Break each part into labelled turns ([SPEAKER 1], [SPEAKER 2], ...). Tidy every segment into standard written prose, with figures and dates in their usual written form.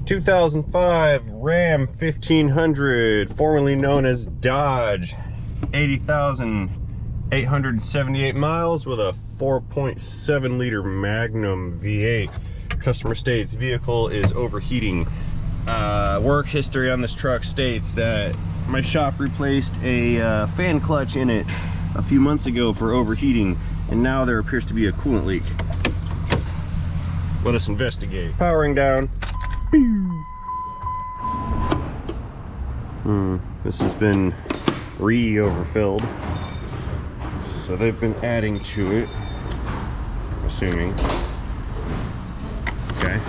[SPEAKER 1] 2005 Ram 1500, formerly known as Dodge, 80,878 miles with a 4.7 liter Magnum V8. Customer states vehicle is overheating. Work history on this truck states that my shop replaced a fan clutch in it a few months ago for overheating, and now there appears to be a coolant leak. Let us investigate. Powering down. This has been re-overfilled, so they've been adding to it, assuming. Okay.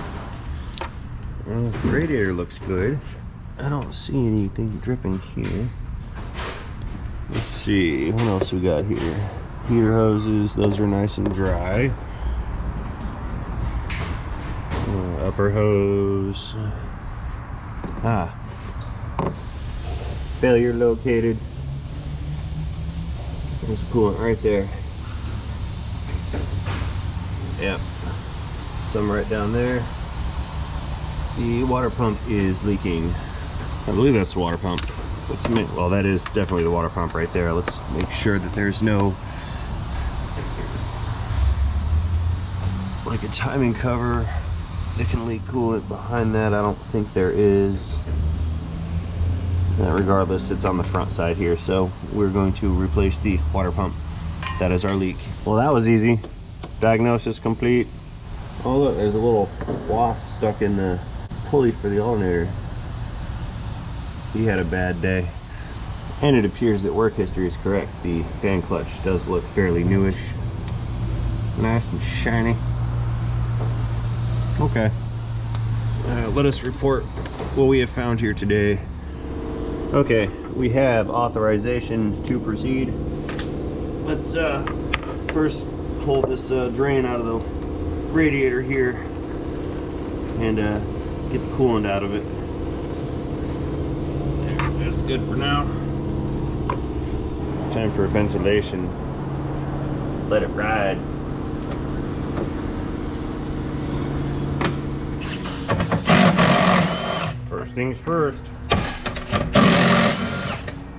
[SPEAKER 1] Well, the radiator looks good. I don't see anything dripping here. Let's see, what else we got here? Heater hoses, those are nice and dry. Upper hose. Failure located. There's a coolant right there. Yep. Some right down there. The water pump is leaking. I believe that's the water pump. Well, that is definitely the water pump right there. Let's make sure that there's no, like, a timing cover that can leak coolant behind that. I don't think there is. Regardless, it's on the front side here, so we're going to replace the water pump. That is our leak. Well, that was easy. Diagnosis complete. Oh look, there's a little wasp stuck in the pulley for the alternator. He had a bad day. And it appears that work history is correct. The fan clutch does look fairly newish. Nice and shiny. Okay. Let us report what we have found here today. Okay, we have authorization to proceed. Let's first pull this drain out of the radiator here and get the coolant out of it. That's good for now. Time for ventilation. Let it ride. First things first.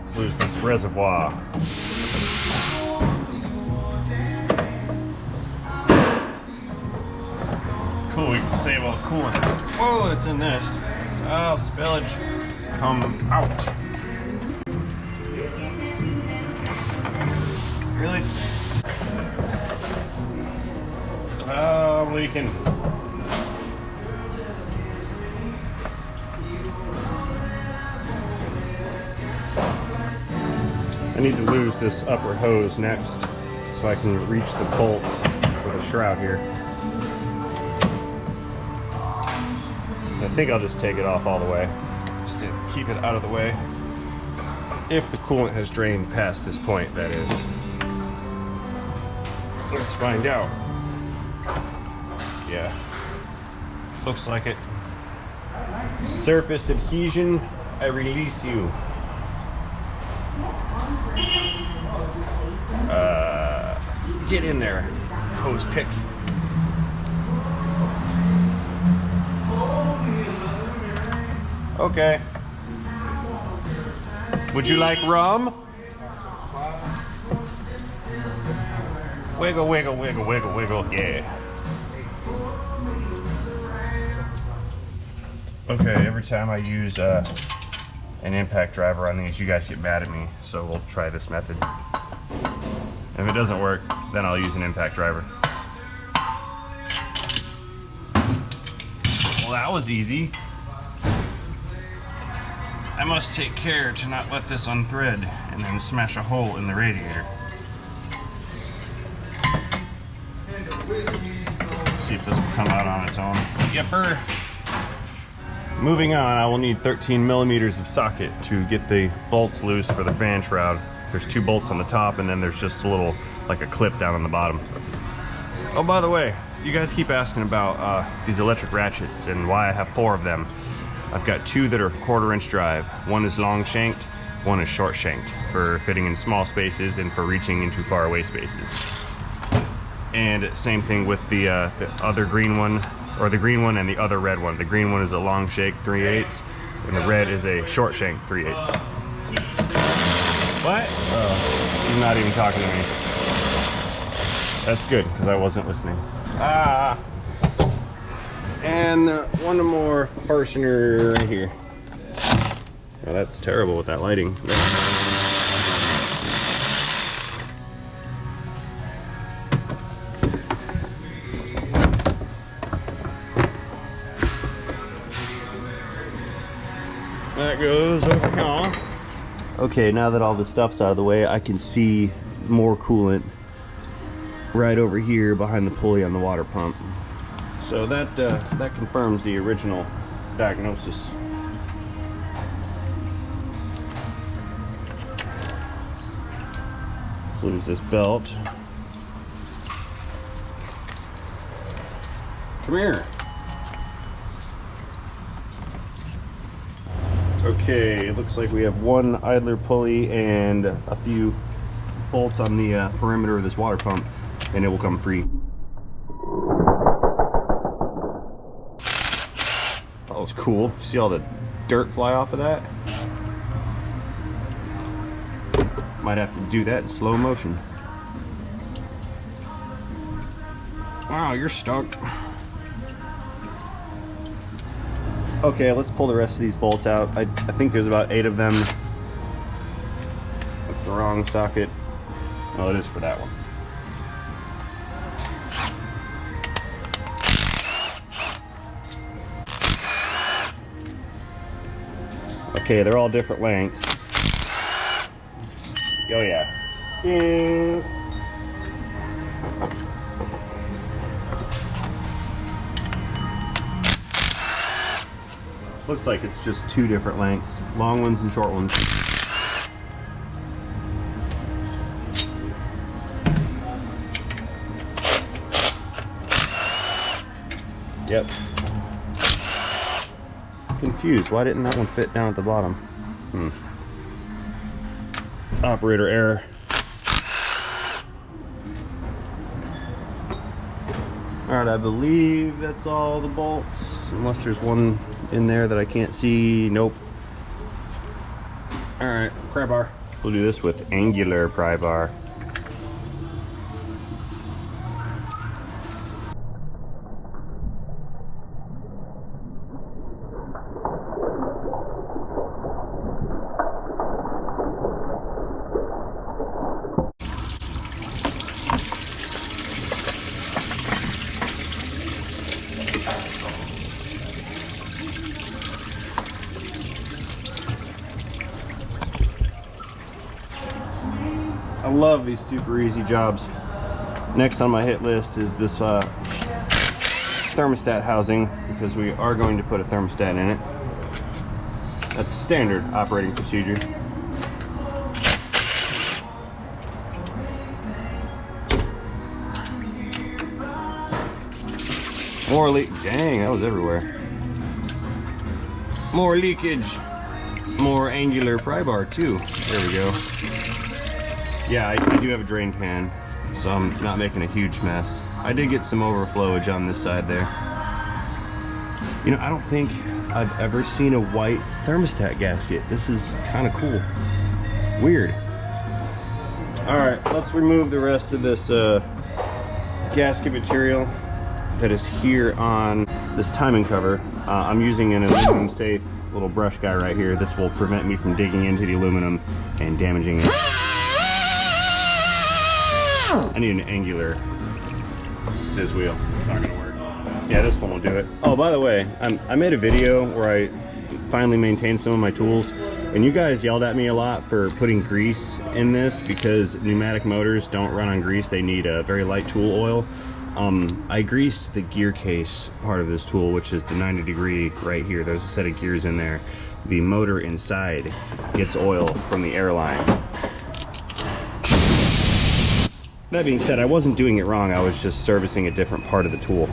[SPEAKER 1] Let's lose this reservoir. Cool, we can save all the coolant. Whoa, it's in this. Oh, spillage. Come out. Really? Oh, I'm leaking. I need to lose this upper hose next so I can reach the bolts with a shroud here. I think I'll just take it off all the way, just to keep it out of the way. If the coolant has drained past this point, that is. Let's find out. Yeah, looks like it. Surface adhesion, I release you. Get in there, hose pick. Okay. Would you like rum? Wiggle, wiggle, wiggle, wiggle, wiggle, yeah. Okay, every time I use an impact driver on these, you guys get mad at me, so we'll try this method. If it doesn't work, then I'll use an impact driver. Well, that was easy. I must take care to not let this unthread and then smash a hole in the radiator. Let's see if this will come out on its own. Yepper. Moving on, I will need 13 millimeters of socket to get the bolts loose for the fan shroud. There's 2 bolts on the top, and then there's just a little, like a clip down on the bottom. Oh, by the way, you guys keep asking about these electric ratchets and why I have 4 of them. I've got 2 that are 1/4 inch drive. One is long shanked, one is short shanked for fitting in small spaces and for reaching into far away spaces. And same thing with the other green one. or the green one and the other red one. The green one is a long shank 3/8, and the red is a short shank 3/8. What? Oh, he's not even talking to me. That's good, because I wasn't listening. Ah! And one more fastener right here. Oh, that's terrible with that lighting. That goes over here. Okay, now that all the stuff's out of the way, I can see more coolant right over here behind the pulley on the water pump. So that confirms the original diagnosis. Let's lose this belt. Come here. Okay, it looks like we have one idler pulley and a few bolts on the perimeter of this water pump, and it will come free. That was cool. See all the dirt fly off of that? Might have to do that in slow motion. Wow, you're stuck. Okay, let's pull the rest of these bolts out. I think there's about 8 of them. That's the wrong socket. Oh, it is for that one. Okay, they're all different lengths. Oh yeah. Looks like it's just 2 different lengths, long ones and short ones. Yep. Confused, why didn't that one fit down at the bottom? Operator error. Alright, I believe that's all the bolts, unless there's one in there that I can't see. Nope. Alright, pry bar. We'll do this with angular pry bar. I love these super easy jobs. Next on my hit list is this thermostat housing, because we are going to put a thermostat in it. That's standard operating procedure. More leak. Dang, that was everywhere. More leakage. More angular pry bar too. There we go. Yeah, I do have a drain pan, so I'm not making a huge mess. I did get some overflowage on this side there. You know, I don't think I've ever seen a white thermostat gasket. This is kind of cool. Weird. Alright, let's remove the rest of this gasket material that is here on this timing cover. I'm using an aluminum safe little brush guy right here. This will prevent me from digging into the aluminum and damaging it. I need an angular scissor wheel. It's not gonna work. Yeah, this one will do it. Oh, by the way, I made a video where I finally maintained some of my tools, and you guys yelled at me a lot for putting grease in this because pneumatic motors don't run on grease. They need a very light tool oil. I greased the gear case part of this tool, which is the 90-degree right here. There's a set of gears in there. The motor inside gets oil from the airline. That being said, I wasn't doing it wrong. I was just servicing a different part of the tool.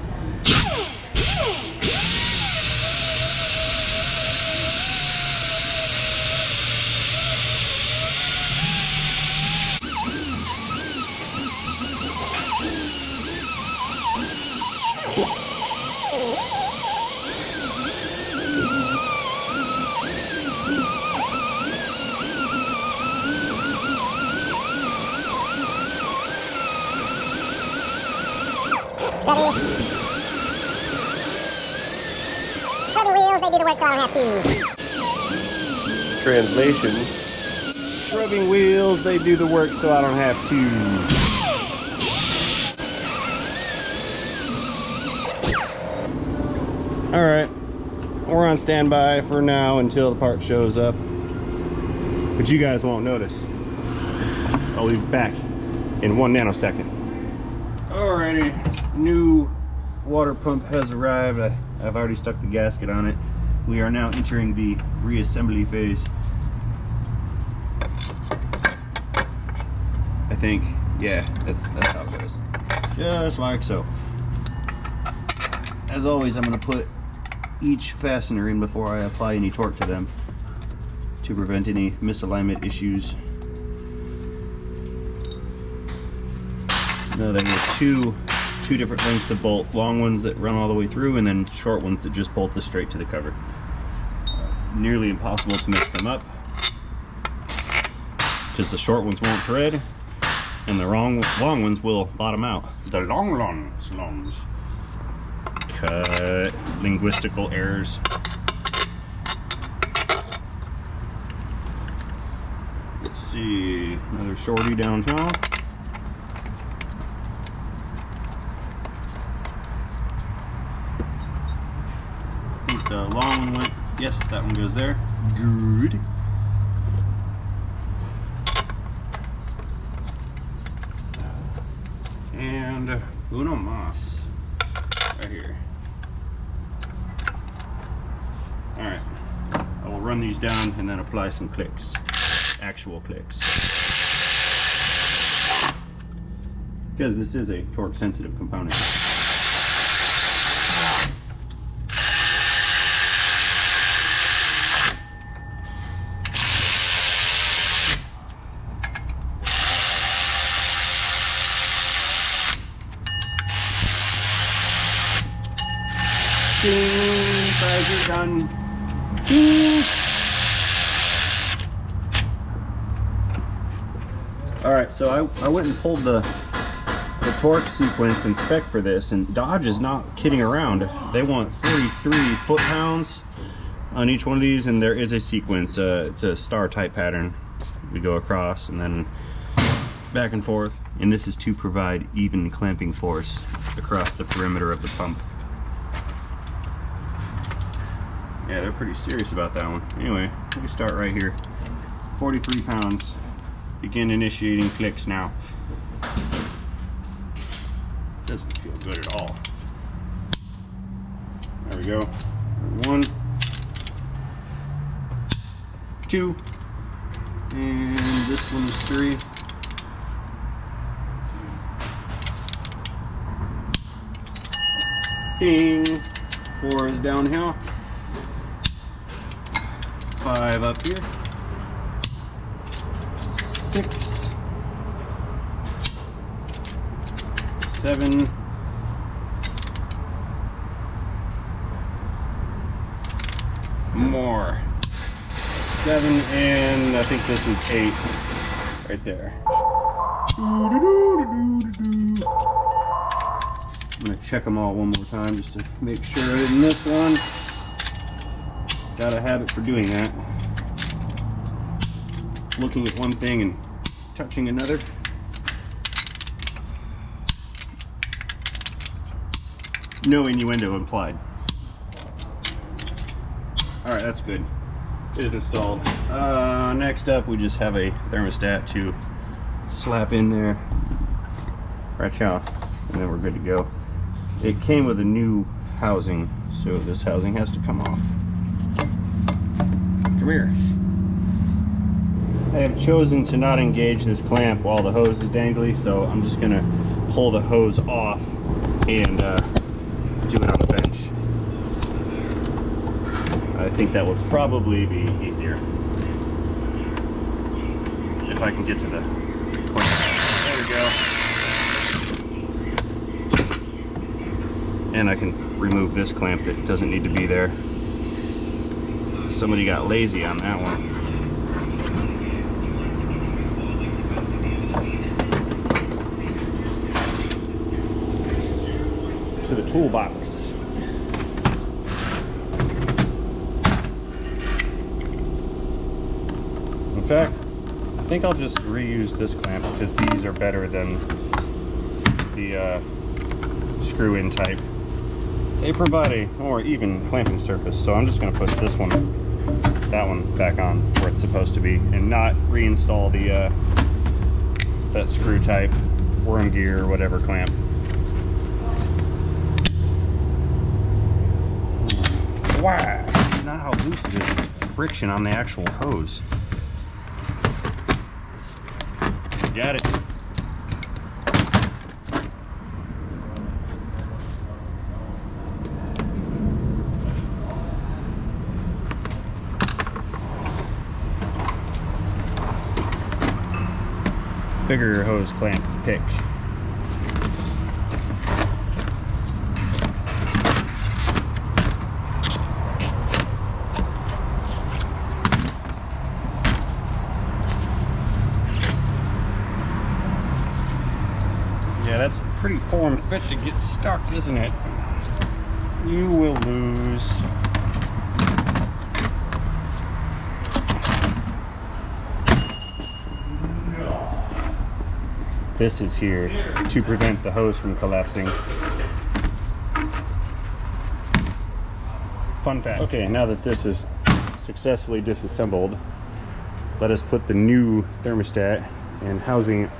[SPEAKER 2] Scrubbing wheels, they do the work so I don't have to.
[SPEAKER 1] Translation. Scrubbing wheels, they do the work so I don't have to. Alright, we're on standby for now until the part shows up. But you guys won't notice. I'll be back in 1 nanosecond. Alrighty, new water pump has arrived. I've already stuck the gasket on it. We are now entering the reassembly phase. I think, yeah, that's how it goes. Just like so. As always, I'm going to put each fastener in before I apply any torque to them to prevent any misalignment issues. Now there are two different lengths of bolts, long ones that run all the way through and then short ones that just bolt this straight to the cover. Nearly impossible to mix them up because the short ones won't thread and the long ones will bottom out. The longs. Cut. Linguistical errors. Let's see, another shorty down here. I think the long one went, yes, that one goes there. Good. And uno más, right here. All right, I will run these down and then apply some clicks, actual clicks. Because this is a torque sensitive component. Fries are done. Alright, so I went and pulled the torque sequence and spec for this, and Dodge is not kidding around. They want 43 foot-pounds on each one of these, and there is a sequence. It's a star type pattern. We go across and then back and forth, and this is to provide even clamping force across the perimeter of the pump. Yeah, they're pretty serious about that one. Anyway, we can start right here. 43 pounds. Begin initiating clicks now. Doesn't feel good at all. There we go. 1, 2, and this one is 3. Ding. 4 is down here. 5 up here. 6, 7, more. 7, and I think this is 8 right there. I'm gonna check them all one more time just to make sure I didn't miss one. Got a habit for doing that. Looking at one thing and touching another. No innuendo implied. Alright, that's good. It is installed. Next up, we just have a thermostat to slap in there. Right off, and then we're good to go. It came with a new housing, so this housing has to come off. Come here. I have chosen to not engage this clamp while the hose is dangly, so I'm just gonna pull the hose off and do it on the bench. I think that would probably be easier if I can get to the point. There we go. And I can remove this clamp that doesn't need to be there. Somebody got lazy on that one. to the toolbox. In fact, I think I'll just reuse this clamp because these are better than the screw-in type. They provide a more even clamping surface, so I'm just going to put this one, that one back on where it's supposed to be, and not reinstall the that screw type worm gear or whatever clamp. Wow, it's not how loose it is, it's friction on the actual hose. Got it. Bigger hose clamp pick. Yeah, that's pretty form fit to get stuck, isn't it? You will lose. This is here to prevent the hose from collapsing. Fun fact. Okay, now that this is successfully disassembled, let us put the new thermostat and housing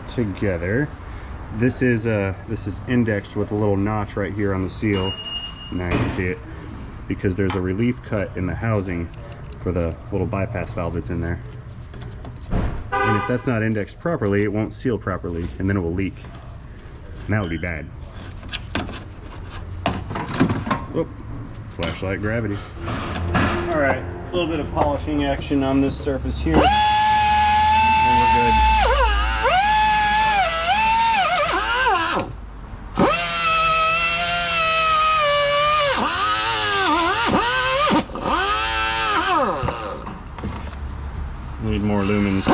[SPEAKER 1] together. This is indexed with a little notch right here on the seal. Now you can see it because there's a relief cut in the housing for the little bypass valve that's in there. And if that's not indexed properly, it won't seal properly, and then it will leak. And that would be bad. Whoop. Flashlight gravity. Alright, a little bit of polishing action on this surface here. And we're good. Need more lumens.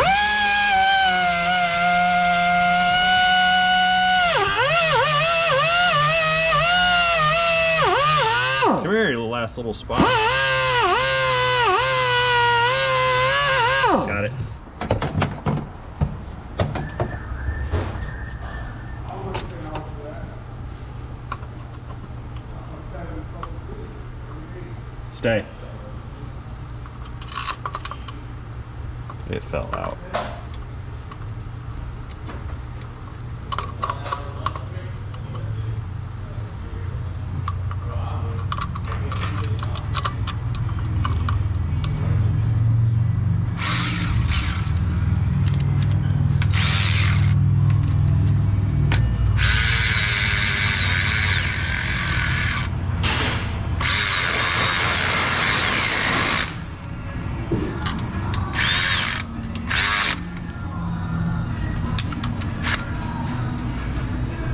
[SPEAKER 1] Come here, you last little spot. Got it. Stay. It fell out.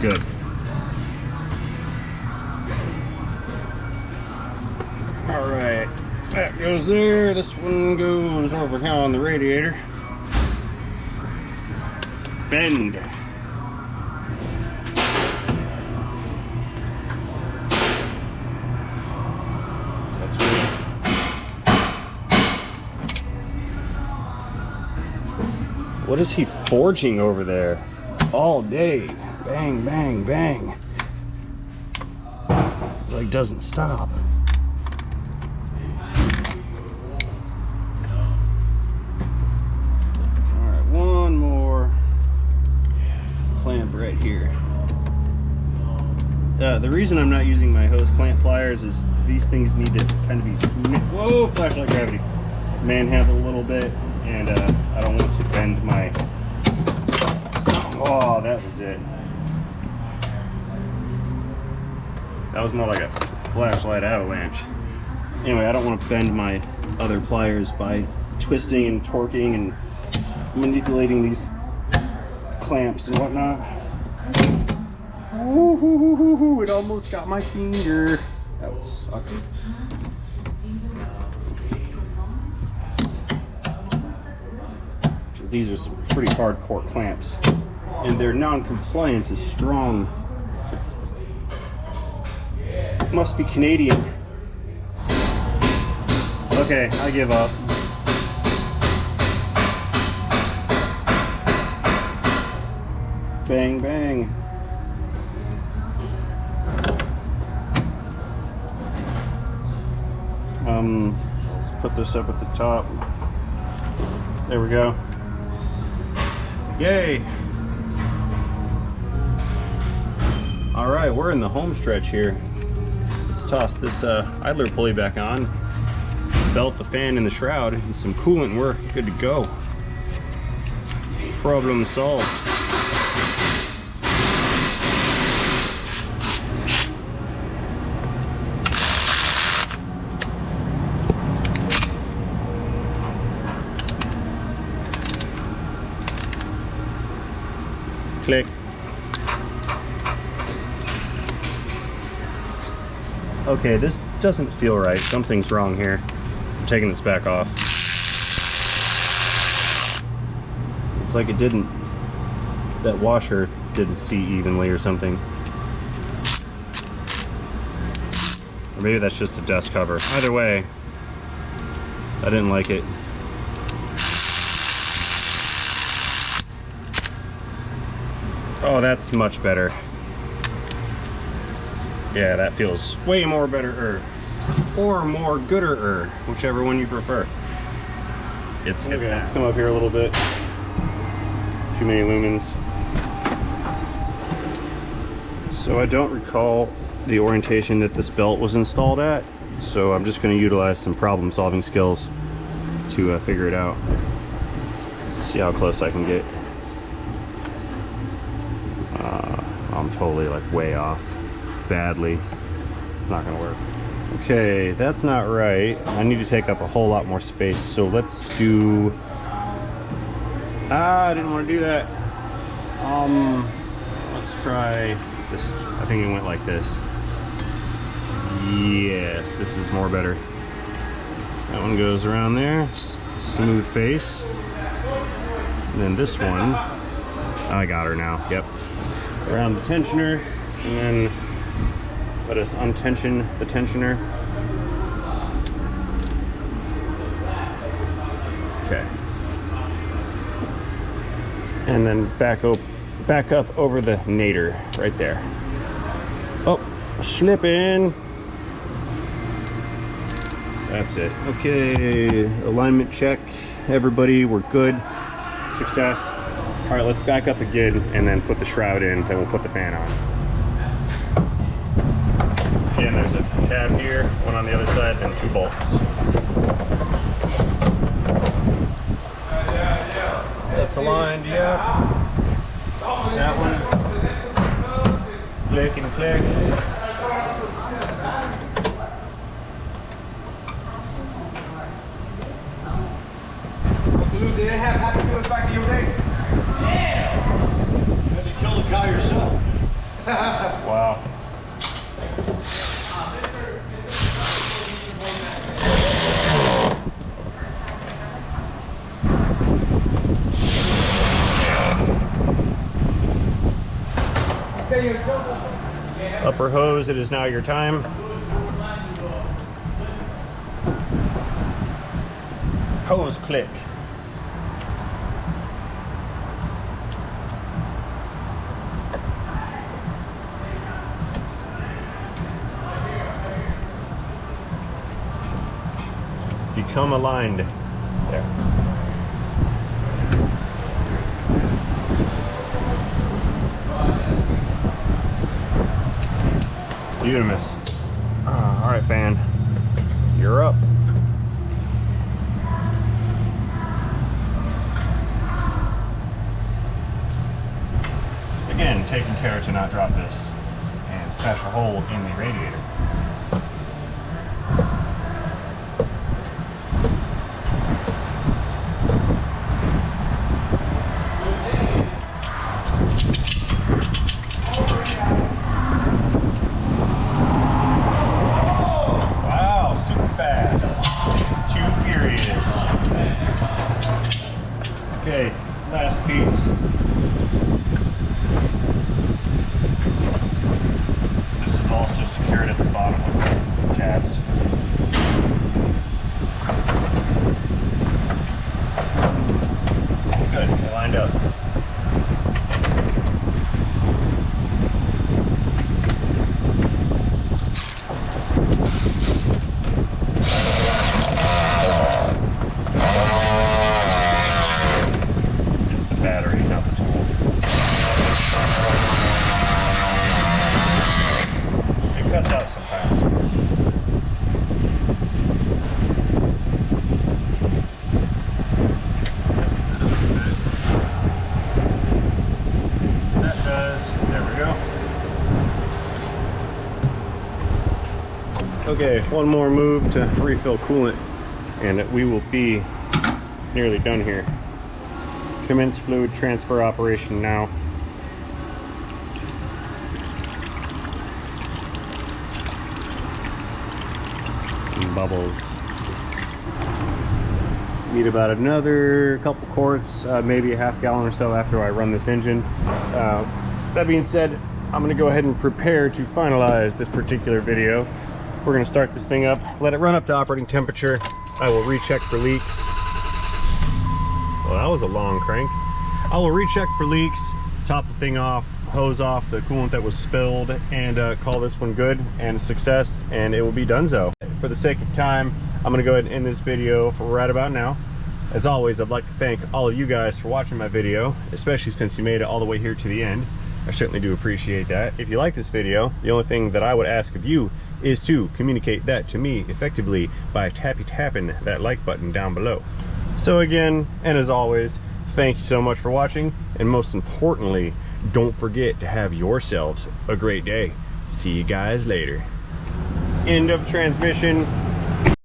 [SPEAKER 1] Good. All right, that goes there. This one goes over here on the radiator. Bend. That's good. What is he forging over there all day? Bang, bang, bang. Like doesn't stop. Alright, one more clamp right here. The reason I'm not using my hose clamp pliers is these things need to kind of be, whoa, flashlight gravity, manhandle a little bit, and I don't want to bend my, oh, that was it. That was more like a flashlight avalanche. Anyway, I don't want to bend my other pliers by twisting and torquing and manipulating these clamps and whatnot. Ooh, it almost got my finger. That would suck. Because these are some pretty hardcore clamps. And their non-compliance is strong. Must be Canadian. Okay, I give up. Bang, bang. Let's put this up at the top. There we go. Yay! All right, we're in the home stretch here. Let's toss this idler pulley back on, belt the fan in the shroud, and some coolant, and we're good to go. Problem solved. Click. Okay, this doesn't feel right. Something's wrong here. I'm taking this back off. It's like it didn't, that washer didn't seat evenly or something. Or maybe that's just a dust cover. Either way, I didn't like it. Oh, that's much better. Yeah, that feels way more better, or more gooder, whichever one you prefer. It's okay. Let's come up here a little bit. Too many lumens. So I don't recall the orientation that this belt was installed at, so I'm just going to utilize some problem-solving skills to figure it out. See how close I can get. I'm totally like way off. Badly. It's not gonna work. Okay, that's not right. I need to take up a whole lot more space, so let's do, I didn't want to do that. Let's try this. I think it went like this. Yes, this is more better. That one goes around there, smooth face. And then this one, I got her now. Yep, around the tensioner, and then let us untension the tensioner. Okay. And then back up over the nadir right there. Oh, slipping. That's it. Okay, alignment check. Everybody, we're good. Success. All right, let's back up again and then put the shroud in, then we'll put the fan on. Again, there's a tab here, one on the other side, then 2 bolts. That's aligned, yeah. That one. Click and click.
[SPEAKER 3] Did they have happy feelings back in your day? Yeah! You had to kill the cow yourself.
[SPEAKER 1] Wow. Upper hose, it is now your time. Hose click. Become aligned. There. Unanimous. All right, fan. You're up. Again, taking care to not drop this and smash a hole in the radiator. Okay, last piece. This is also secured at the bottom. Okay, one more move to refill coolant and we will be nearly done here. Commence fluid transfer operation now. And bubbles. Need about another couple quarts, maybe a half gallon or so after I run this engine. That being said, I'm gonna go ahead and prepare to finalize this particular video. We're gonna start this thing up, let it run up to operating temperature. I will recheck for leaks. Well, that was a long crank. I will recheck for leaks, top the thing off, hose off the coolant that was spilled, and call this one good and a success, and it will be donezo. For the sake of time, I'm gonna go ahead and end this video right about now. As always, I'd like to thank all of you guys for watching my video, especially since you made it all the way here to the end. I certainly do appreciate that. If you like this video, the only thing that I would ask of you is to communicate that to me effectively by tapping that like button down below. So again, and as always, thank you so much for watching, and most importantly, don't forget to have yourselves a great day. See you guys later. End of transmission.